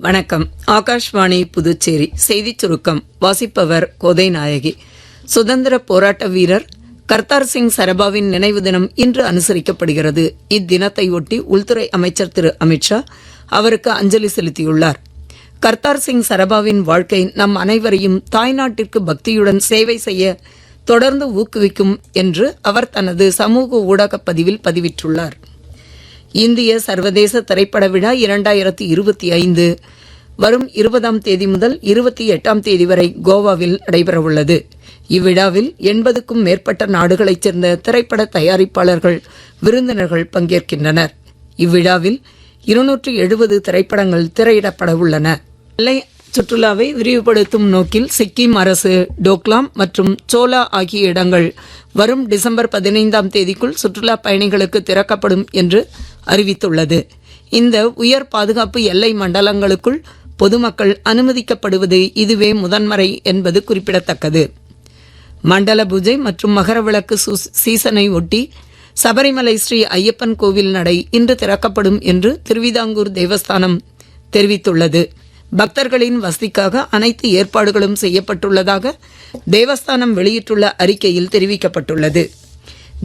வணக்கம். ஆகாஷ்வாணி புதுச்சேரி செய்திச் சுருக்கம் வாசிப்பவர் கோதை நாயகி. சுதந்திர போராட்ட வீரர் கர்த்தார் சிங் சரபாவின் நினைவு தினம் இன்று அனுசரிக்கப்படுகிறது. இத்தினத்தையொட்டி உள்துறை அமைச்சர் திரு அமித்ஷா அவருக்கு அஞ்சலி செலுத்தியுள்ளார். கர்த்தார் சிங் சரபாவின் வாழ்க்கை நம் அனைவரையும் தாய்நாட்டிற்கு பக்தியுடன் சேவை செய்ய தொடர்ந்து ஊக்குவிக்கும் என்று அவர் தனது சமூக ஊடக பதிவில் பதிவிட்டுள்ளார். இந்திய சர்வதேச திரைப்பட விழா 2025 வரும் 20ஆம் தேதி முதல் 28ஆம் தேதி வரை கோவாவில் நடைபெறவுள்ளது. இவ்விழாவில் 80க்கும் மேற்பட்ட நாடுகளைச் சேர்ந்த திரைப்பட தயாரிப்பாளர்கள், விருந்தினர்கள் பங்கேற்கின்றனர். இவ்விழாவில் 270 திரைப்படங்கள் திரையிடப்பட உள்ளன. எல்லை சுற்றுலாவை விரிவுபடுத்தும் நோக்கில் சிக்கிம் அரசு டோக்லாம் மற்றும் சோலா ஆகிய இடங்கள் வரும் டிசம்பர் 15ஆம் தேதிக்குள் சுற்றுலா பயணிகளுக்கு திறக்கப்படும் என்று அறிவித்துள்ளது. இந்த உயர் பாதுகாப்பு எல்லை மண்டலங்களுக்குள் பொதுமக்கள் அனுமதிக்கப்படுவது இதுவே முதன்முறை என்பது குறிப்பிடத்தக்கது. மண்டல பூஜை மற்றும் மகரவிளக்கு சீசனை ஒட்டி சபரிமலை ஸ்ரீ ஐயப்பன் கோவில் நடை இன்று திறக்கப்படும் என்று திருவிதாங்கூர் தேவஸ்தானம் தெரிவித்துள்ளது. பக்தர்களின் வசதிக்காக அனைத்து ஏற்பாடுகளும் செய்யப்பட்டுள்ளதாக தேவஸ்தானம் வெளியிட்டுள்ள அறிக்கையில் தெரிவிக்கப்பட்டுள்ளது.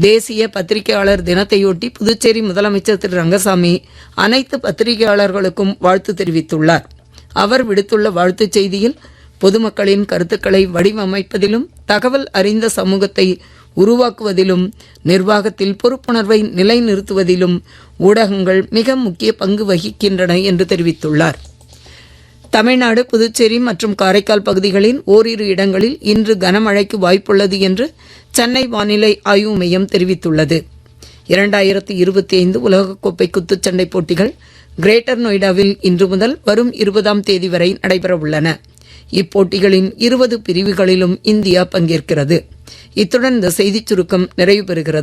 தேசிய பத்திரிகையாளர் தினத்தையொட்டி புதுச்சேரி முதலமைச்சர் திரு ரங்கசாமி அனைத்து பத்திரிகையாளர்களுக்கும் வாழ்த்து தெரிவித்துள்ளார். அவர் விடுத்துள்ள வாழ்த்துச் செய்தியில் பொதுமக்களின் கருத்துக்களை வடிவமைப்பதிலும் தகவல் அறிந்த சமூகத்தை உருவாக்குவதிலும் நிர்வாகத்தில் பொறுப்புணர்வை நிலைநிறுத்துவதிலும் ஊடகங்கள் மிக முக்கிய பங்கு வகிக்கின்றன என்று தெரிவித்துள்ளார். தமிழ்நாடு, புதுச்சேரி மற்றும் காரைக்கால் பகுதிகளின் ஓரிரு இடங்களில் இன்று கனமழைக்கு வாய்ப்புள்ளது என்று சென்னை வானிலை ஆய்வு மையம் தெரிவித்துள்ளது. 2025 உலகக்கோப்பை குத்துச்சண்டை போட்டிகள் கிரேட்டர் நொய்டாவில் இன்று முதல் வரும் 20ஆம் தேதி வரை நடைபெறவுள்ளன. இப்போட்டிகளின் 20 பிரிவுகளிலும் இந்தியா பங்கேற்கிறது. இத்துடன் இந்த செய்திச் சுருக்கம் நிறைவு பெறுகிறது.